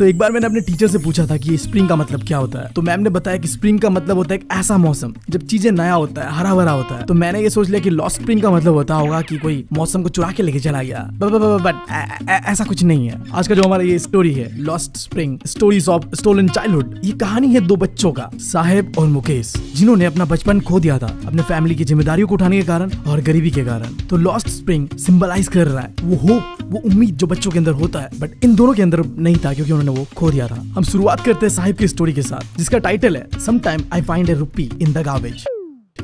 तो एक बार मैंने अपने टीचर से पूछा था कि स्प्रिंग का मतलब क्या होता है। तो मैम ने बताया कि स्प्रिंग का मतलब होता है एक ऐसा मौसम जब चीजें नया होता है, हरा भरा होता है। तो मैंने ये सोच लिया कि लॉस्ट स्प्रिंग का मतलब होता होगा कि कोई मौसम को चुरा के लेके चला गया, बट ऐसा कुछ नहीं है। आज का जो हमारा ये स्टोरी है, Lost Spring stories of stolen childhood, ये कहानी है दो बच्चों का, साहेब और मुकेश, जिन्होंने अपना बचपन खो दिया था अपने फैमिली की जिम्मेदारियों को उठाने के कारण और गरीबी के कारण। तो लॉस्ट स्प्रिंग सिंबलाइज कर रहा है वो होप, वो उम्मीद जो बच्चों के अंदर होता है, बट इन दोनों के अंदर नहीं था क्योंकि उन्होंने वो खो दिया था। हम शुरुआत करते हैं साहिब की स्टोरी के साथ, जिसका टाइटल है some time I find a rupee in the garbage.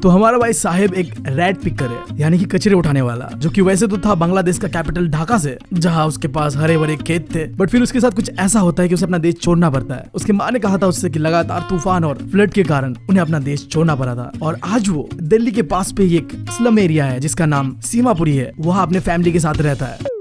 तो हमारा भाई साहिब एक रैट पिकर है, यानी कि कचरे उठाने वाला, जो कि वैसे तो था बांग्लादेश का कैपिटल ढाका से, जहां उसके पास हरे भरे खेत थे। बट फिर उसके साथ कुछ ऐसा होता है कि उसे अपना देश छोड़ना पड़ता है। उसके माँ ने कहा था उससे कि लगातार तूफान और फ्लड के कारण उन्हें अपना देश छोड़ना पड़ा था। और आज वो दिल्ली के पास पे एक स्लम एरिया है जिसका नाम सीमापुरी है, वहाँ अपने फैमिली के साथ रहता है।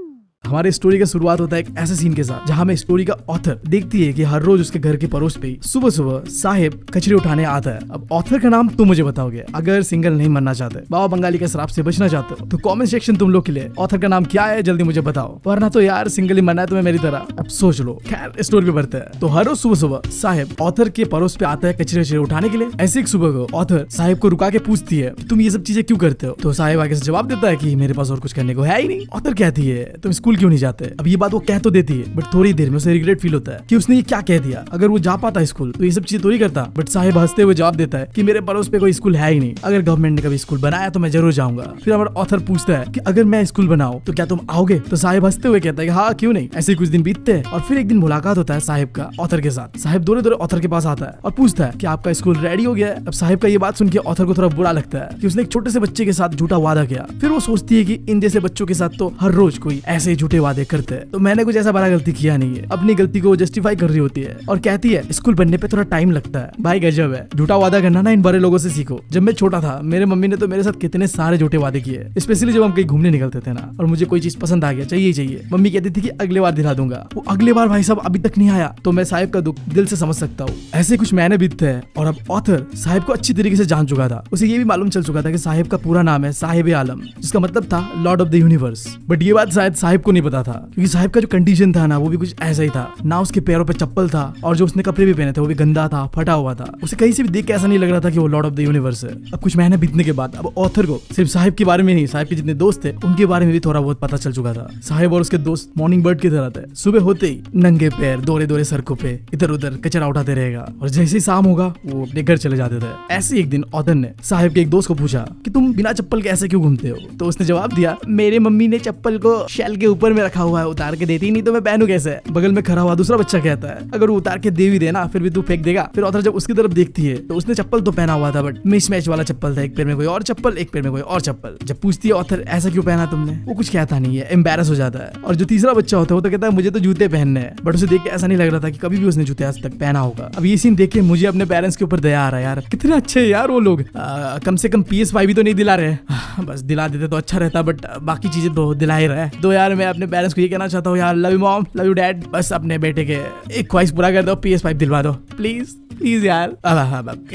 हमारे स्टोरी का शुरुआत होता है एक ऐसे सीन के साथ जहां में स्टोरी का ऑथर देखती है कि हर रोज उसके घर के पड़ोस पे सुबह सुबह साहिब कचरे उठाने आता है। अब ऑथर का नाम तुम मुझे बताओगे। अगर सिंगल नहीं बनना चाहते, बाबा बंगाली के श्राप से बचना चाहते हो, तो कमेंट सेक्शन तुम लोग के लिए ऑथर का नाम क्या है जल्दी मुझे बताओ, वरना तो यार सिंगल ही बनना है तुम्हें मेरी तरह। अब सोच लो। खैर स्टोरी पे बढ़ते हैं। तो हर रोज सुबह सुबह साहिब ऑथर के पड़ोस पे आता है कचरे उठाने के लिए। ऐसे एक सुबह को ऑथर साहिब को रुका के पूछती है तुम ये सब चीजें क्यों करते हो। तो साहिब आगे से जवाब देता है कि मेरे पास और कुछ करने को है ही नहीं। ऑथर कहती है तुम स्कूल क्यों नहीं जाते। अब ये बात वो कह तो देती है, बट थोड़ी देर में उसे रिग्रेट फील होता है कि उसने ये क्या कह दिया। अगर वो जा पाता स्कूल तो ये सब चीजें थोड़ी करता। बट साहिब हंसते हुए जवाब देता है कि मेरे पड़ोस पे कोई स्कूल है ही नहीं, अगर गवर्नमेंट ने कभी स्कूल बनाया तो मैं जरूर जाऊंगा। फिर हमारा ऑथर पूछता है कि अगर मैं स्कूल बनाऊं तो क्या तुम आओगे। तो साहिब हंसते हुए कहता है कि हाँ क्यों नहीं। ऐसे कुछ दिन बीतते हैं और फिर एक दिन मुलाकात होता है साहिब का ऑथर के साथ। साहिब दूर दूर ऑथर के पास आता है और पूछता है कि आपका स्कूल रेडी हो गया है। अब साहिब का ये बात सुन के ऑथर को थोड़ा बुरा लगता है कि उसने एक छोटे से बच्चे के साथ झूठा वादा किया। फिर वो सोचती है कि इन जैसे बच्चों के साथ तो हर रोज कोई ऐसे ही झूठे वादे करते हैं, तो मैंने कुछ ऐसा बड़ा गलती किया नहीं है। अपनी गलती को जस्टिफाई कर रही होती है और कहती है स्कूल बनने पे थोड़ा टाइम लगता है। भाई गजब है, झूठा वादा करना ना इन बड़े लोगों से सीखो। जब मैं छोटा था मेरे मम्मी ने तो मेरे साथ कितने सारे झूठे वादे किए, स्पेशली जब हम कहीं घूमने निकलते थे ना और मुझे कोई चीज पसंद आ गया, चाहिए चाहिए, मम्मी कहती थी कि अगले बार दिला दूंगा। वो अगले बार भाई साहब अभी तक नहीं आया। तो मैं साहिब का दुख दिल से समझ सकता हूँ। ऐसे कुछ महीने बीतते हैं और अब ऑथर साहिब को अच्छी तरीके से जान चुका था। उसे ये भी मालूम चल चुका था कि साहिब का पूरा नाम है साहिब आलम, जिसका मतलब था Lord of the universe. But ये बात शायद साहिब को नहीं पता था, क्योंकि साहिब का जो कंडीशन था ना वो भी कुछ ऐसा ही था। ना उसके पैरों पे चप्पल था और जो उसने कपड़े भी पहने थे वो भी गंदा था, फटा हुआ था। उसे कहीं से भी देख के ऐसा नहीं लग रहा था कि वो लॉर्ड ऑफ द यूनिवर्स है। अब कुछ महीने बीतने के बाद अब ऑथर को सिर्फ साहिब के बारे में नहीं, साहिब के जितने दोस्त थे उनके बारे में भी थोड़ा बहुत पता चल चुका था। साहिब और उसके दोस्त मॉर्निंग बर्ड की तरह थे। सुबह होते ही नंगे पैर दौरे दौरे सड़कों पे इधर उधर कचरा उठाते रहेगा और जैसे ही शाम होगा वो अपने घर चले जाते थे। ऐसे एक दिन ऑथर ने साहिब के एक दोस्त को पूछा कि तुम बिना चप्पल के ऐसे क्यों घूमते हो। तो उसने जवाब दिया मेरे मम्मी ने चप्पल को शेल के ऊपर में रखा हुआ है, उतार के देती नहीं तो मैं पहनूं कैसे। बगल में खड़ा हुआ दूसरा बच्चा कहता है अगर वो उतार के दे भी देना फिर भी तू फेंक देगा। फिर ऑथर जब उसकी तरफ देखती है तो उसने चप्पल तो पहना हुआ था बट मिस मैच वाला चप्पल था, एक पैर में कोई और चप्पल एक पैर में कोई और चप्पल। जब पूछती है ऑथर ऐसा क्यों पहना तुमने, वो कुछ कहता नहीं है, एम्बैरस हो जाता है। और जो तीसरा बच्चा होता है वो तो कहता है मुझे तो जूते पहनने हैं, बट उसे देख के ऐसा नहीं लग रहा था कि कभी भी उसने जूते आज तक पहना होगा। अब ये सीन देख के मुझे अपने पेरेंट्स के ऊपर दया आ रहा है यार, कितने अच्छे है यार वो लोग। कम से कम PS5 भी तो नहीं दिला रहे, बस दिला देते तो अच्छा रहता, बट बाकी चीजें तो दिला ही रहे। तो यार मैं अपने पेरेंट्स को ये कहना चाहता हूँ यार, love you mom, love you dad, बस अपने बेटे के एक ख्वाहिश पूरा कर दो, PS5 दिलवा दो प्लीज प्लीज यार।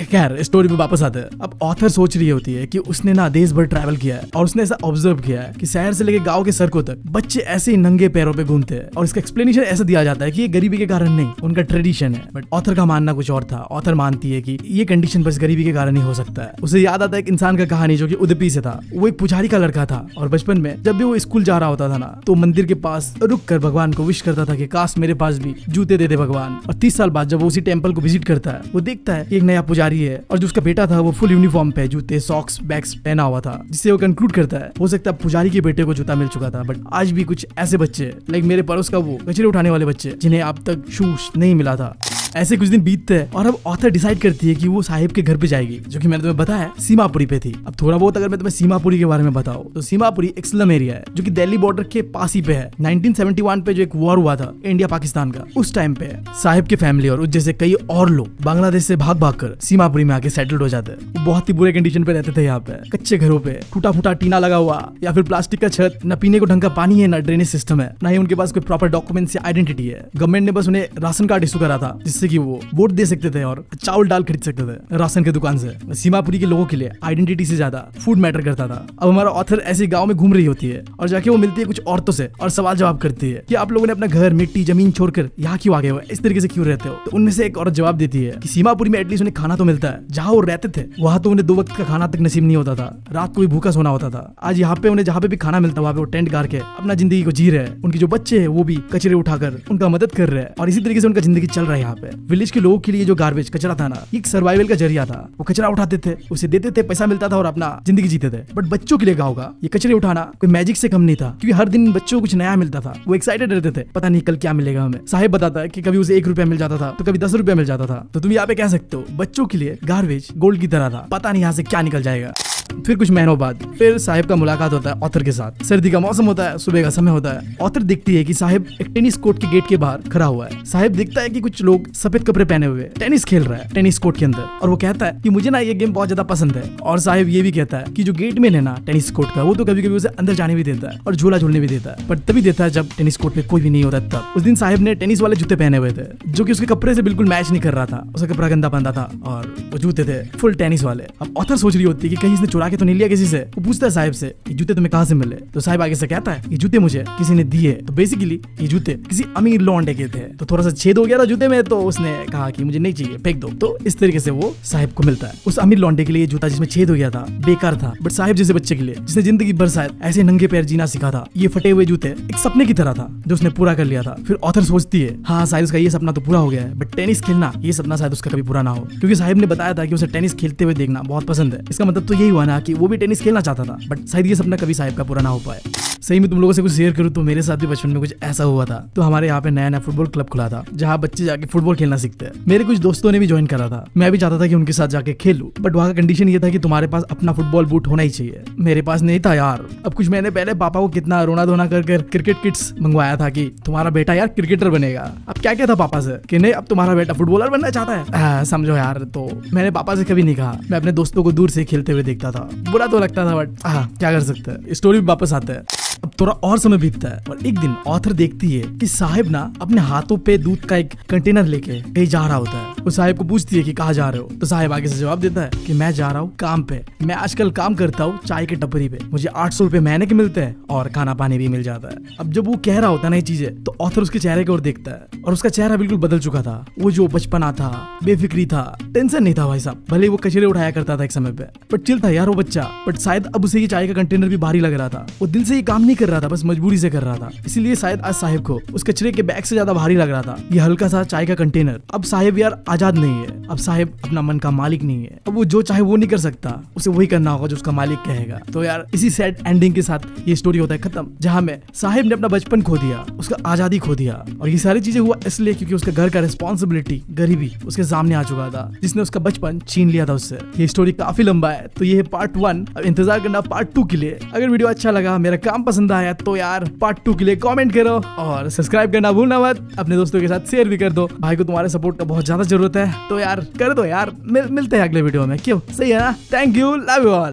खैर स्टोरी में वापस आते हैं। अब ऑथर सोच रही होती है कि उसने ना देश भर ट्रैवल किया है और उसने ऐसा ऑब्जर्व किया है कि शहर से लेके गांव के सड़कों तक बच्चे ऐसे ही नंगे पैरों पे घूमते हैं और इसका एक्सप्लेनेशन ऐसा दिया जाता है कि ये गरीबी के कारण नहीं, उनका ट्रेडिशन है। बट ऑथर का मानना कुछ और था। ऑथर मानती है कि ये कंडीशन बस गरीबी के कारण ही हो सकता है। उसे याद आता है एक इंसान का कहानी जो कि उदुपी से था। वो एक पुजारी का लड़का था और बचपन में जब भी वो स्कूल जा रहा होता था ना तो मंदिर के पास रुक कर भगवान को विश करता था कि काश मेरे पास भी जूते दे दे भगवान। और 30 साल बाद जब वो उसी टेम्पल को विजिट करता है वो देखता है एक नया पुजारी है और जो उसका बेटा था वो फुल यूनिफॉर्म पे जूते सॉक्स बैग्स पहना हुआ था, जिससे वो कंक्लूड करता है हो सकता है पुजारी के बेटे को जूता मिल चुका था। बट आज भी कुछ ऐसे बच्चे लाइक मेरे पड़ोस का वो कचरे उठाने वाले बच्चे जिन्हें अब तक शूज नहीं मिला था। ऐसे कुछ दिन बीतते हैं और अब ऑथर डिसाइड करती है कि वो साहिब के घर पे जाएगी, जो कि मैंने तुम्हें बताया सीमापुरी पे थी। अब थोड़ा बहुत अगर मैं तुम्हें सीमापुरी के बारे में बताऊं तो सीमापुरी एक स्लम एरिया है जो कि दिल्ली बॉर्डर के पास ही पे है। 1971 पे जो एक वॉर हुआ था इंडिया पाकिस्तान का, उस टाइम पे साहिब की फैमिली और जैसे कई और लोग बांग्लादेश से भाग भाग कर सीमापुरी में आके सेटल्ड हो जाते हैं। वो बहुत ही बुरे कंडीशन पे रहते थे यहाँ पे, कच्चे घरों पे टूटा फूटा टीना लगा हुआ या फिर प्लास्टिक का छत, न पीने को ढंग का पानी है, न ड्रेनेज सिस्टम है, न ही उनके पास कोई प्रॉपर डॉक्यूमेंट्स या आइडेंटिटी है। गवर्नमेंट ने बस उन्हें राशन कार्ड इशू करा था जिससे जिससे कि वो वोट दे सकते थे और चावल दाल खरीद सकते थे राशन के दुकान से। सीमापुरी के लोगों के लिए आइडेंटिटी से ज्यादा फूड मैटर करता था। अब हमारा ऑथर ऐसे गांव में घूम रही होती है और जाके वो मिलती है कुछ औरतों से और सवाल जवाब करती है कि आप लोगों ने अपना घर, मिट्टी, जमीन छोड़कर यहाँ क्यों आ गए हो, इस तरीके से क्यों रहते हो। तो उनमें से एक औरत जवाब देती है कि सीमापुरी में एटलीस्ट उन्हें खाना तो मिलता है, जहाँ वो रहते थे वहाँ तो उन्हें 2 वक्त का खाना तक नसीब नहीं होता था, रात को भी भूखा सोना होता था। आज यहाँ पे उन्हें जहाँ पे भी खाना मिलता है वहाँ पे वो टेंट गाड़ के अपना जिंदगी को जी रहे हैं। उनके जो बच्चे हैं वो भी कचरे उठाकर उनका मदद कर रहे हैं और इसी तरीके से उनका जिंदगी चल रहा है। यहाँ पे विलेज के लोगों के लिए जो गार्बेज कचरा था ना, एक सर्वाइवल का जरिया था। वो कचरा उठाते थे, उसे देते थे, पैसा मिलता था और अपना जिंदगी जीते थे। बट बच्चों के लिए गाँव का ये कचरे उठाना कोई मैजिक से कम नहीं था, क्योंकि हर दिन बच्चों को कुछ नया मिलता था। वो एक्साइटेड रहते थे, पता नहीं कल क्या मिलेगा हमें। साहिब बताता है कि कभी उसे 1 रुपया मिल जाता था तो कभी 10 रुपया मिल जाता था। तो तुम यहाँ पे कह सकते हो बच्चों के लिए गार्बेज गोल्ड की तरह था, पता नहीं यहाँ से क्या निकल जाएगा। फिर कुछ महीनों बाद फिर साहिब का मुलाकात होता है ऑथर के साथ। सर्दी का मौसम होता है, सुबह का समय होता है। ऑथर देखती है कि साहिब एक टेनिस कोर्ट के गेट के बाहर खड़ा हुआ है। साहिब देखता है कि कुछ लोग सफेद कपड़े पहने हुए टेनिस खेल रहा है टेनिस कोर्ट के अंदर, और वो कहता है कि मुझे ना ये गेम बहुत ज्यादा पसंद है। और साहिब ये भी कहता है कि जो गेट मैन है ना टेनिस कोर्ट का, वो तो कभी कभी उसे अंदर जाने भी देता है और झूला झूलने भी देता है, पर तभी देता है जब टेनिस कोर्ट पे कोई भी नहीं होता तब। उस दिन साहिब ने टेनिस वाले जूते पहने हुए थे जो कि उसके कपड़े से बिल्कुल मैच नहीं कर रहा था। उसका कपड़ा गंदा पहनता था और वो जूते थे फुल टेनिस वाले। अब ऑथर सोच रही होती है कि कहीं इसने चुरा के तो नहीं लिया किसी से। वो पूछता है साहिब से कि जूते तुम्हें कहाँ से मिले। तो साहिब आगे से कहता है ये जूते मुझे किसी ने दिए। तो बेसिकली ये जूते किसी अमीर लौंडे के थे। तो थोड़ा सा छेद हो गया था जूते में, तो उसने कहा कि मुझे नहीं चाहिए, फेंक दो। तो इस तरीके से वो साहिब को मिलता है। उस अमीर लौंडे के लिए जूता जिसमें छेद हो गया था बेकार था, बट साहिब जैसे बच्चे के लिए जिसने जिंदगी भर शायद ऐसे नंगे पैर जीना सीखा था, ये फटे हुए जूते एक सपने की तरह था जो उसने पूरा कर लिया था। फिर ऑथर सोचती है हाँ शायद उसका ये सपना तो पूरा हो गया है, बट टेनिस खेलना ये सपना शायद उसका कभी पूरा ना हो, क्योंकि साहिब ने बताया था कि उसे टेनिस खेलते हुए देखना बहुत पसंद है। इसका मतलब तो यही हुआ ना कि वो भी टेनिस खेलना चाहता था, बट शायद ये सपना कभी साहिब का पूरा ना हो पाए। सही में तुम लोगों से कुछ शेयर करूं तो मेरे साथ भी बचपन में कुछ ऐसा हुआ था। तो हमारे यहाँ पे नया नया फुटबॉल क्लब खुला था जहाँ बच्चे जाके फुटबॉल खेलना सीखते हैं। मेरे कुछ दोस्तों ने भी ज्वाइन करा था, मैं भी चाहता था कि उनके साथ जाके खेलूं, बट वहाँ का कंडीशन ये था कि तुम्हारे पास अपना फुटबॉल बूट होना ही चाहिए। मेरे पास नहीं था यार। अब कुछ महीने पहले पापा को कितना रोना धोना कर क्रिकेट किट्स मंगवाया था कि तुम्हारा बेटा यार क्रिकेटर बनेगा। अब क्या क्या था पापा से कि नहीं अब तुम्हारा बेटा फुटबॉलर बनना चाहता है, समझो यार। तो मैंने पापा से कभी नहीं कहा, मैं अपने दोस्तों को दूर से खेलते हुए देखता था। बुरा तो लगता था बट क्या कर सकते हैं, स्टोरी भी वापस आता है। अब थोड़ा और समय बीतता है और एक दिन ऑथर देखती है कि साहिब ना अपने हाथों पे दूध का एक कंटेनर लेके कहीं जा रहा होता है। वो साहिब को पूछती है कि कहाँ जा रहे हो। तो साहिब आगे से जवाब देता है कि मैं जा रहा हूँ काम पे। मैं आजकल काम करता हूँ चाय के टपरी पे, मुझे 800 रुपए महीने के मिलते हैं और खाना पानी भी मिल जाता है। अब जब वो कह रहा होता है ना ये चीजें, तो ऑथर उसके चेहरे की ओर देखता है और उसका चेहरा बिल्कुल बदल चुका था। वो जो बचपना था, बेफिक्री था, टेंशन नहीं था भाई साहब। भले वो कचरे उठाया करता था एक समय पे, बट चिल था यार वो बच्चा। बट शायद अब उसे ये चाय का कंटेनर भी भारी लग रहा था। वो दिल से ये काम नहीं कर रहा था, बस मजबूरी से कर रहा था। इसीलिए शायद आज साहिब को उस कचरे के बैग से ज्यादा भारी लग रहा था ये हल्का सा चाय का कंटेनर। अब साहिब यार आजाद नहीं है, अब साहिब अपना मन का मालिक नहीं है। अब वो जो चाहे वो नहीं कर सकता, उसे वही करना होगा जो उसका मालिक कहेगा। तो यार इसी सैड एंडिंग के साथ ये स्टोरी होता है खत्म, जहाँ में साहिब ने अपना बचपन खो दिया, उसका आजादी खो दिया। और ये सारी चीजें हुआ इसलिए क्योंकि उसका घर का रिस्पॉन्सिबिलिटी, गरीबी उसके सामने आ चुका था, जिसने उसका बचपन छीन लिया था उससे। ये स्टोरी काफी लंबा है, तो ये है पार्ट 1। अब इंतजार करना पार्ट 2 के लिए। अगर वीडियो अच्छा लगा, मेरा काम पसंद आया, तो यार पार्ट 2 के लिए कमेंट करो और सब्सक्राइब करना भूलना मत। अपने दोस्तों के साथ शेयर भी कर दो। भाई को तुम्हारे सपोर्ट का बहुत ज्यादा जरूरत है, तो यार कर दो यार। मिलते हैं अगले वीडियो में, क्यों? सही है ना? Thank you, love you all.